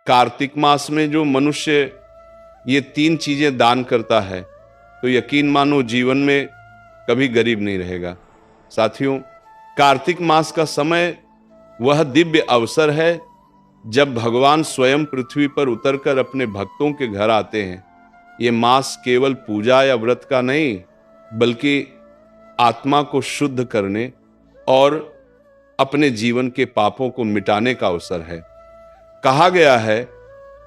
कार्तिक मास में जो मनुष्य ये 3 चीजें दान करता है तो यकीन मानो जीवन में कभी गरीब नहीं रहेगा। साथियों, कार्तिक मास का समय वह दिव्य अवसर है जब भगवान स्वयं पृथ्वी पर उतरकर अपने भक्तों के घर आते हैं। ये मास केवल पूजा या व्रत का नहीं, बल्कि आत्मा को शुद्ध करने और अपने जीवन के पापों को मिटाने का अवसर है। कहा गया है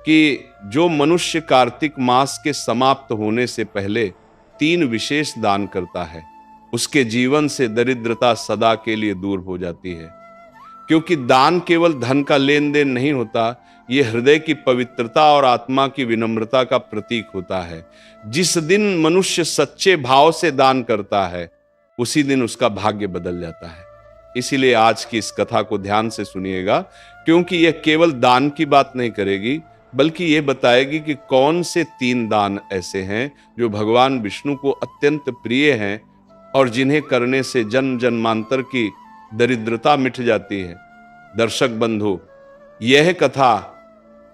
कि जो मनुष्य कार्तिक मास के समाप्त होने से पहले 3 विशेष दान करता है, उसके जीवन से दरिद्रता सदा के लिए दूर हो जाती है। क्योंकि दान केवल धन का लेन देन नहीं होता, ये हृदय की पवित्रता और आत्मा की विनम्रता का प्रतीक होता है। जिस दिन मनुष्य सच्चे भाव से दान करता है, उसी दिन उसका भाग्य बदल जाता है। इसीलिए आज की इस कथा को ध्यान से सुनिएगा, क्योंकि यह केवल दान की बात नहीं करेगी, बल्कि यह बताएगी कि कौन से 3 दान ऐसे हैं जो भगवान विष्णु को अत्यंत प्रिय हैं और जिन्हें करने से जन्म जन्मांतर की दरिद्रता मिट जाती है। दर्शक बंधु, यह कथा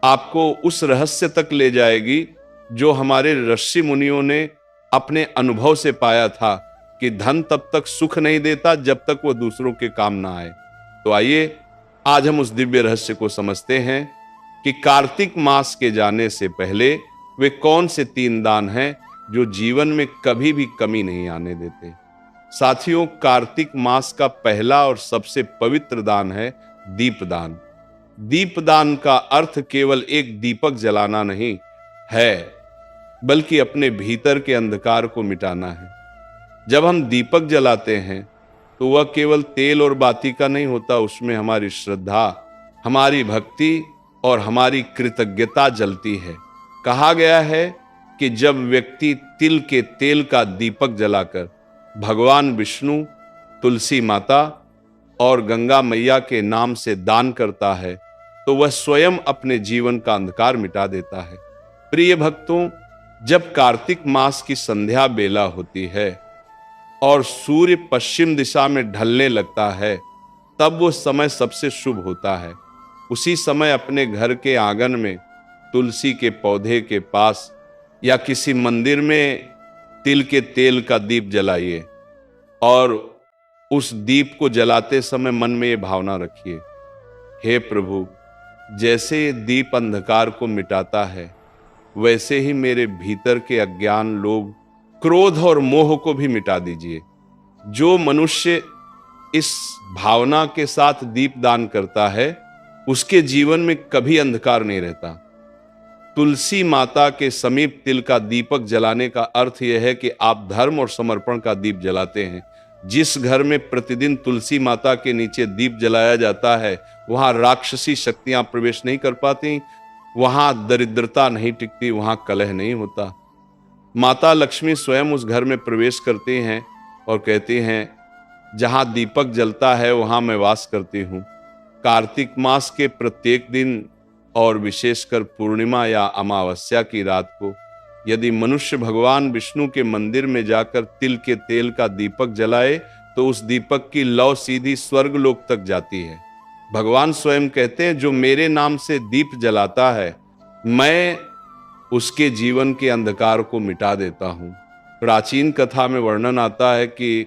आपको उस रहस्य तक ले जाएगी जो हमारे ऋषि मुनियों ने अपने अनुभव से पाया था कि धन तब तक सुख नहीं देता जब तक वह दूसरों के काम ना आए। तो आइए आज हम उस दिव्य रहस्य को समझते हैं कि कार्तिक मास के जाने से पहले वे कौन से 3 दान हैं जो जीवन में कभी भी कमी नहीं आने देते। साथियों, कार्तिक मास का पहला और सबसे पवित्र दान है दीपदान। दीपदान का अर्थ केवल एक दीपक जलाना नहीं है, बल्कि अपने भीतर के अंधकार को मिटाना है। जब हम दीपक जलाते हैं तो वह केवल तेल और बाती का नहीं होता, उसमें हमारी श्रद्धा, हमारी भक्ति और हमारी कृतज्ञता जलती है। कहा गया है कि जब व्यक्ति तिल के तेल का दीपक जलाकर भगवान विष्णु, तुलसी माता और गंगा मैया के नाम से दान करता है तो वह स्वयं अपने जीवन का अंधकार मिटा देता है। प्रिय भक्तों, जब कार्तिक मास की संध्या बेला होती है और सूर्य पश्चिम दिशा में ढलने लगता है, तब वो समय सबसे शुभ होता है। उसी समय अपने घर के आंगन में तुलसी के पौधे के पास या किसी मंदिर में तिल के तेल का दीप जलाइए और उस दीप को जलाते समय मन में ये भावना रखिए, हे प्रभु, जैसे ये दीप अंधकार को मिटाता है, वैसे ही मेरे भीतर के अज्ञान, लोभ, क्रोध और मोह को भी मिटा दीजिए। जो मनुष्य इस भावना के साथ दीप दान करता है, उसके जीवन में कभी अंधकार नहीं रहता। तुलसी माता के समीप तिल का दीपक जलाने का अर्थ यह है कि आप धर्म और समर्पण का दीप जलाते हैं। जिस घर में प्रतिदिन तुलसी माता के नीचे दीप जलाया जाता है, वहां राक्षसी शक्तियां प्रवेश नहीं कर पाती, वहां दरिद्रता नहीं टिकती, वहां कलह नहीं होता। माता लक्ष्मी स्वयं उस घर में प्रवेश करती हैं और कहती हैं, जहां दीपक जलता है वहां मैं वास करती हूं। कार्तिक मास के प्रत्येक दिन और विशेषकर पूर्णिमा या अमावस्या की रात को यदि मनुष्य भगवान विष्णु के मंदिर में जाकर तिल के तेल का दीपक जलाए तो उस दीपक की लौ सीधी स्वर्ग लोक तक जाती है। भगवान स्वयं कहते हैं, जो मेरे नाम से दीप जलाता है, मैं उसके जीवन के अंधकार को मिटा देता हूं। प्राचीन कथा में वर्णन आता है कि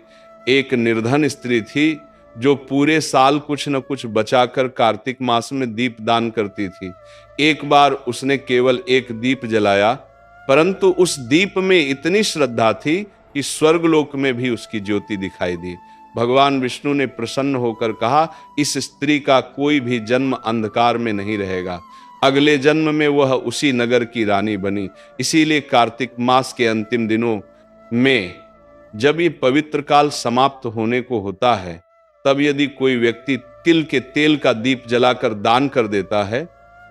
एक निर्धन स्त्री थी जो पूरे साल कुछ न कुछ बचाकर कार्तिक मास में दीप दान करती थी। एक बार उसने केवल एक दीप जलाया, परंतु उस दीप में इतनी श्रद्धा थी कि स्वर्गलोक में भी उसकी ज्योति दिखाई दी। भगवान विष्णु ने प्रसन्न होकर कहा, इस स्त्री का कोई भी जन्म अंधकार में नहीं रहेगा, अगले जन्म में वह उसी नगर की रानी बनी। इसीलिए कार्तिक मास के अंतिम दिनों में जब ये पवित्र काल समाप्त होने को होता है, तब यदि कोई व्यक्ति तिल के तेल का दीप जलाकर दान कर देता है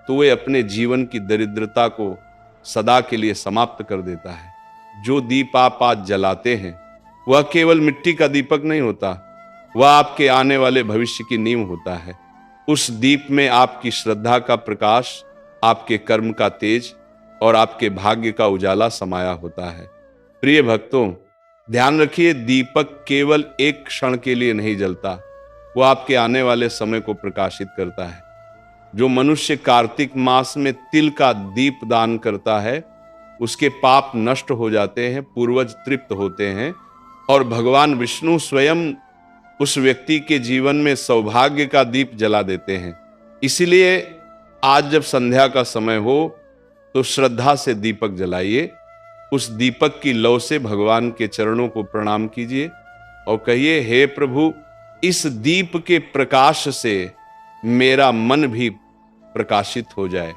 तो वह अपने जीवन की दरिद्रता को सदा के लिए समाप्त कर देता है। जो दीप आप आज जलाते हैं वह केवल मिट्टी का दीपक नहीं होता, वह आपके आने वाले भविष्य की नींव होता है। उस दीप में आपकी श्रद्धा का प्रकाश, आपके कर्म का तेज और आपके भाग्य का उजाला समाया होता है। प्रिय भक्तों, ध्यान रखिए, दीपक केवल एक क्षण के लिए नहीं जलता, वह आपके आने वाले समय को प्रकाशित करता है। जो मनुष्य कार्तिक मास में तिल का दीप दान करता है उसके पाप नष्ट हो जाते हैं, पूर्वज तृप्त होते हैं और भगवान विष्णु स्वयं उस व्यक्ति के जीवन में सौभाग्य का दीप जला देते हैं। इसलिए आज जब संध्या का समय हो तो श्रद्धा से दीपक जलाइए, उस दीपक की लौ से भगवान के चरणों को प्रणाम कीजिए और कहिए, हे प्रभु, इस दीप के प्रकाश से मेरा मन भी प्रकाशित हो जाए।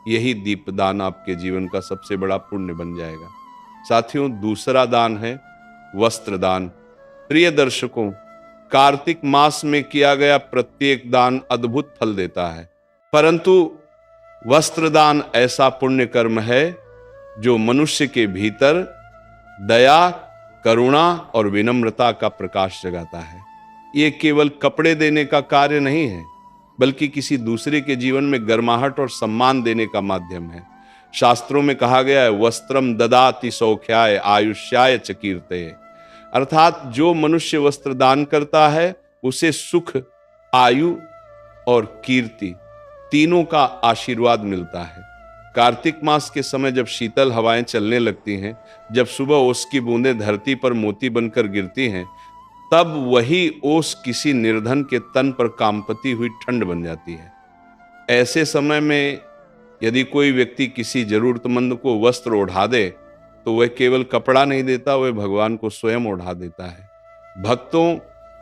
यही दीपदान आपके जीवन का सबसे बड़ा पुण्य बन जाएगा। साथियों, दूसरा दान है वस्त्र दान। प्रिय दर्शकों, कार्तिक मास में किया गया प्रत्येक दान अद्भुत फल देता है, परंतु वस्त्र दान ऐसा पुण्य कर्म है जो मनुष्य के भीतर दया, करुणा और विनम्रता का प्रकाश जगाता है। ये केवल कपड़े देने का कार्य नहीं है, बल्कि किसी दूसरे के जीवन में गर्माहट और सम्मान देने का माध्यम है। शास्त्रों में कहा गया है, वस्त्रम ददाति सौख्याय आयुष्याय च कीर्तये, अर्थात जो मनुष्य वस्त्र दान करता है उसे सुख, आयु और कीर्ति तीनों का आशीर्वाद मिलता है। कार्तिक मास के समय जब शीतल हवाएं चलने लगती हैं, जब सुबह ओस की बूंदें धरती पर मोती बनकर गिरती हैं, तब वही ओस किसी निर्धन के तन पर कांपती हुई ठंड बन जाती है। ऐसे समय में यदि कोई व्यक्ति किसी जरूरतमंद को वस्त्र ओढ़ा दे तो वह केवल कपड़ा नहीं देता, वह भगवान को स्वयं ओढ़ा देता है। भक्तों,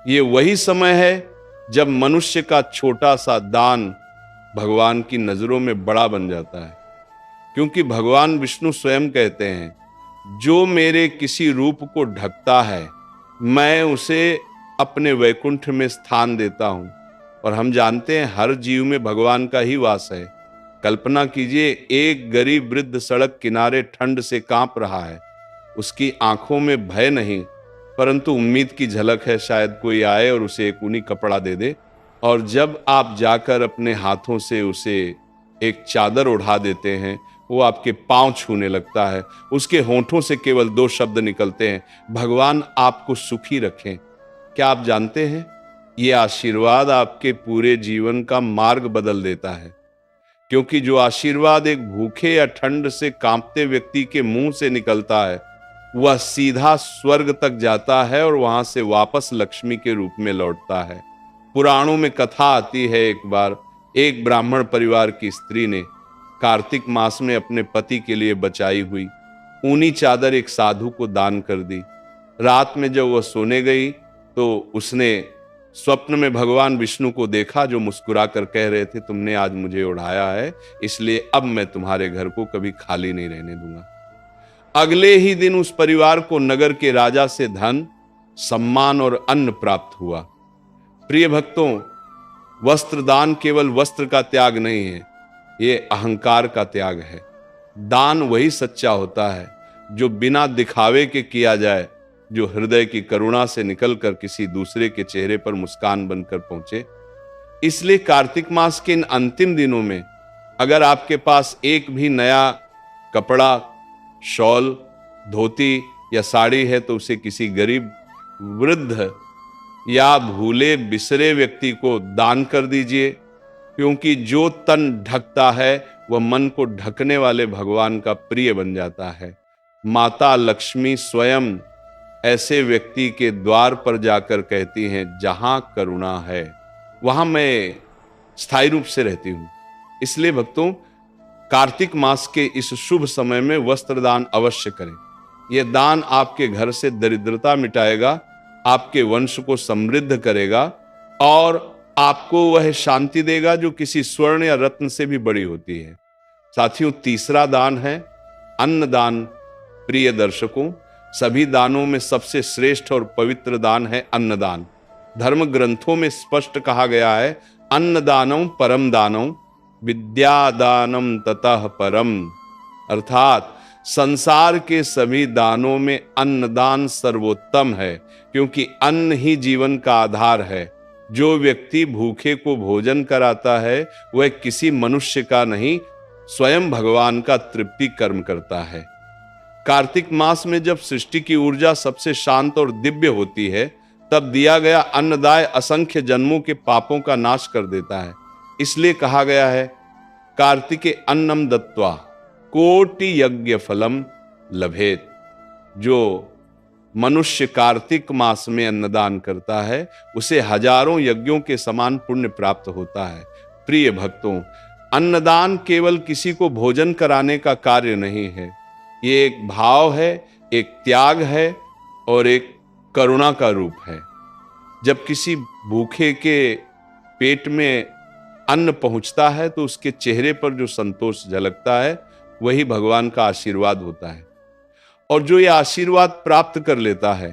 ये वही समय है जब मनुष्य का छोटा सा दान भगवान की नजरों में बड़ा बन जाता है, क्योंकि भगवान विष्णु स्वयं कहते हैं, जो मेरे किसी रूप को ढकता है मैं उसे अपने वैकुंठ में स्थान देता हूं। और हम जानते हैं हर जीव में भगवान का ही वास है। कल्पना कीजिए, एक गरीब वृद्ध सड़क किनारे ठंड से कांप रहा है, उसकी आंखों में भय नहीं परंतु उम्मीद की झलक है, शायद कोई आए और उसे एक ऊनी कपड़ा दे दे। और जब आप जाकर अपने हाथों से उसे एक चादर ओढ़ा देते हैं, वो आपके पांव छूने लगता है, उसके होंठों से केवल 2 शब्द निकलते हैं, भगवान आपको सुखी रखें। क्या आप जानते हैं, ये आशीर्वाद आपके पूरे जीवन का मार्ग बदल देता है, क्योंकि जो आशीर्वाद एक भूखे या ठंड से कांपते व्यक्ति के मुंह से निकलता है वह सीधा स्वर्ग तक जाता है और वहां से वापस लक्ष्मी के रूप में लौटता है। पुराणों में कथा आती है, एक बार एक ब्राह्मण परिवार की स्त्री ने कार्तिक मास में अपने पति के लिए बचाई हुई ऊनी चादर एक साधु को दान कर दी। रात में जब वह सोने गई तो उसने स्वप्न में भगवान विष्णु को देखा, जो मुस्कुरा कर कह रहे थे, तुमने आज मुझे उड़ाया है, इसलिए अब मैं तुम्हारे घर को कभी खाली नहीं रहने दूंगा। अगले ही दिन उस परिवार को नगर के राजा से धन, सम्मान और अन्न प्राप्त हुआ। प्रिय भक्तों, वस्त्र दान केवल वस्त्र का त्याग नहीं है, ये अहंकार का त्याग है। दान वही सच्चा होता है जो बिना दिखावे के किया जाए, जो हृदय की करुणा से निकलकर किसी दूसरे के चेहरे पर मुस्कान बनकर पहुंचे। इसलिए कार्तिक मास के इन अंतिम दिनों में अगर आपके पास एक भी नया कपड़ा, शॉल, धोती या साड़ी है तो उसे किसी गरीब, वृद्ध या भूले बिसरे व्यक्ति को दान कर दीजिए, क्योंकि जो तन ढकता है वह मन को ढकने वाले भगवान का प्रिय बन जाता है। माता लक्ष्मी स्वयं ऐसे व्यक्ति के द्वार पर जाकर कहती हैं, जहां करुणा है वहां मैं स्थायी रूप से रहती हूं। इसलिए भक्तों, कार्तिक मास के इस शुभ समय में वस्त्र दान अवश्य करें। यह दान आपके घर से दरिद्रता मिटाएगा, आपके वंश को समृद्ध करेगा और आपको वह शांति देगा जो किसी स्वर्ण या रत्न से भी बड़ी होती है। साथियों, तीसरा दान है अन्नदान। प्रिय दर्शकों, सभी दानों में सबसे श्रेष्ठ और पवित्र दान है अन्नदान। धर्म ग्रंथों में स्पष्ट कहा गया है, अन्नदानम परम दानम विद्यादानम ततः परम, अर्थात संसार के सभी दानों में अन्नदान सर्वोत्तम है, क्योंकि अन्न ही जीवन का आधार है। जो व्यक्ति भूखे को भोजन कराता है वह किसी मनुष्य का नहीं, स्वयं भगवान का तृप्ति कर्म करता है। कार्तिक मास में जब सृष्टि की ऊर्जा सबसे शांत और दिव्य होती है, तब दिया गया अन्नदाय असंख्य जन्मों के पापों का नाश कर देता है। इसलिए कहा गया है कार्तिके अन्नम दत्वा कोटि यज्ञ फलम लभेत। जो मनुष्य कार्तिक मास में अन्नदान करता है उसे हजारों यज्ञों के समान पुण्य प्राप्त होता है। प्रिय भक्तों, अन्नदान केवल किसी को भोजन कराने का कार्य नहीं है, ये एक भाव है, एक त्याग है और एक करुणा का रूप है। जब किसी भूखे के पेट में अन्न पहुंचता है तो उसके चेहरे पर जो संतोष झलकता है वही भगवान का आशीर्वाद होता है। और जो ये आशीर्वाद प्राप्त कर लेता है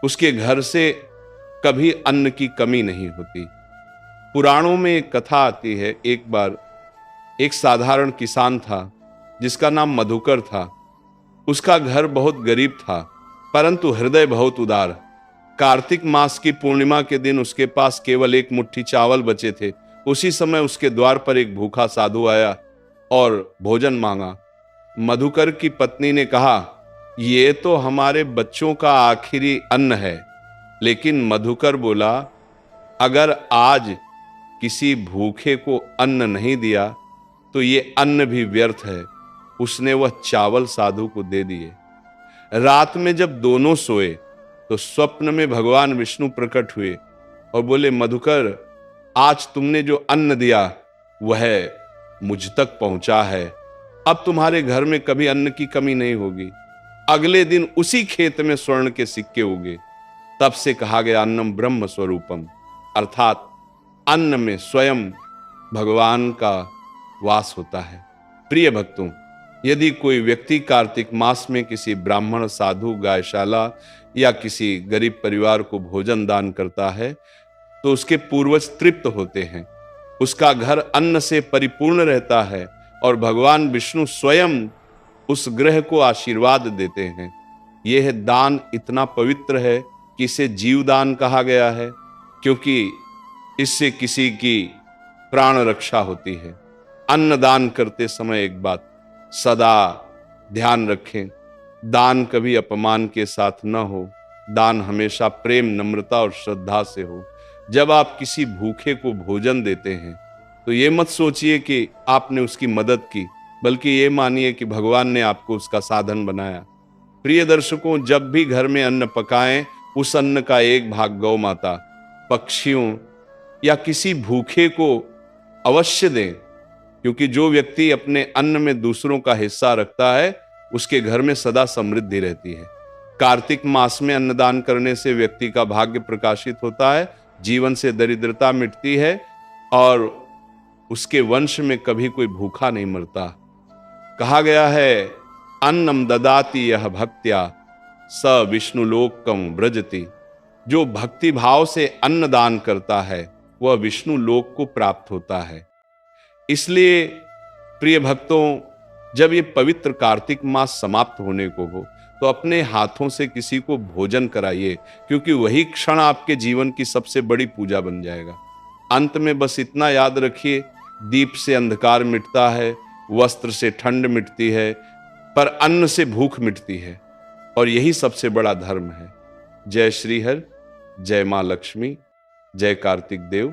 उसके घर से कभी अन्न की कमी नहीं होती। पुराणों में एक कथा आती है, एक बार एक साधारण किसान था जिसका नाम मधुकर था। उसका घर बहुत गरीब था परंतु हृदय बहुत उदार। कार्तिक मास की पूर्णिमा के दिन उसके पास केवल एक मुट्ठी चावल बचे थे। उसी समय उसके द्वार पर एक भूखा साधु आया और भोजन मांगा। मधुकर की पत्नी ने कहा, ये तो हमारे बच्चों का आखिरी अन्न है। लेकिन मधुकर बोला, अगर आज किसी भूखे को अन्न नहीं दिया तो ये अन्न भी व्यर्थ है। उसने वह चावल साधु को दे दिए। रात में जब दोनों सोए तो स्वप्न में भगवान विष्णु प्रकट हुए और बोले, मधुकर, आज तुमने जो अन्न दिया वह मुझ तक पहुंचा है। अब तुम्हारे घर में कभी अन्न की कमी नहीं होगी। अगले दिन उसी खेत में स्वर्ण के सिक्के उगे। तब से कहा गया अन्नम ब्रह्म स्वरूपम, अर्थात अन्न में स्वयं भगवान का वास होता है। प्रिय भक्तों, यदि कोई व्यक्ति कार्तिक मास में किसी ब्राह्मण, साधु, गायशाला या किसी गरीब परिवार को भोजन दान करता है तो उसके पूर्वज तृप्त होते हैं, उसका घर अन्न से परिपूर्ण रहता है और भगवान विष्णु स्वयं उस ग्रह को आशीर्वाद देते हैं। यह दान इतना पवित्र है कि इसे जीवदान कहा गया है, क्योंकि इससे किसी की प्राण रक्षा होती है। अन्न दान करते समय एक बात सदा ध्यान रखें, दान कभी अपमान के साथ न हो। दान हमेशा प्रेम, नम्रता और श्रद्धा से हो। जब आप किसी भूखे को भोजन देते हैं तो ये मत सोचिए कि आपने उसकी मदद की, बल्कि ये मानिए कि भगवान ने आपको उसका साधन बनाया। प्रिय दर्शकों, जब भी घर में अन्न पकाएं, उस अन्न का एक भाग गौ माता, पक्षियों या किसी भूखे को अवश्य दें, क्योंकि जो व्यक्ति अपने अन्न में दूसरों का हिस्सा रखता है उसके घर में सदा समृद्धि रहती है। कार्तिक मास में अन्नदान करने से व्यक्ति का भाग्य प्रकाशित होता है, जीवन से दरिद्रता मिटती है और उसके वंश में कभी कोई भूखा नहीं मरता। कहा गया है, अन्नम ददाति यह भक्त्या स विष्णुलोकम व्रजति। जो भक्ति भाव से अन्न दान करता है वह विष्णु लोक को प्राप्त होता है। इसलिए प्रिय भक्तों, जब ये पवित्र कार्तिक मास समाप्त होने को हो तो अपने हाथों से किसी को भोजन कराइए, क्योंकि वही क्षण आपके जीवन की सबसे बड़ी पूजा बन जाएगा। अंत में बस इतना याद रखिए, दीप से अंधकार मिटता है, वस्त्र से ठंड मिटती है, पर अन्न से भूख मिटती है, और यही सबसे बड़ा धर्म है। जय श्री हर, जय मां लक्ष्मी, जय कार्तिक देव।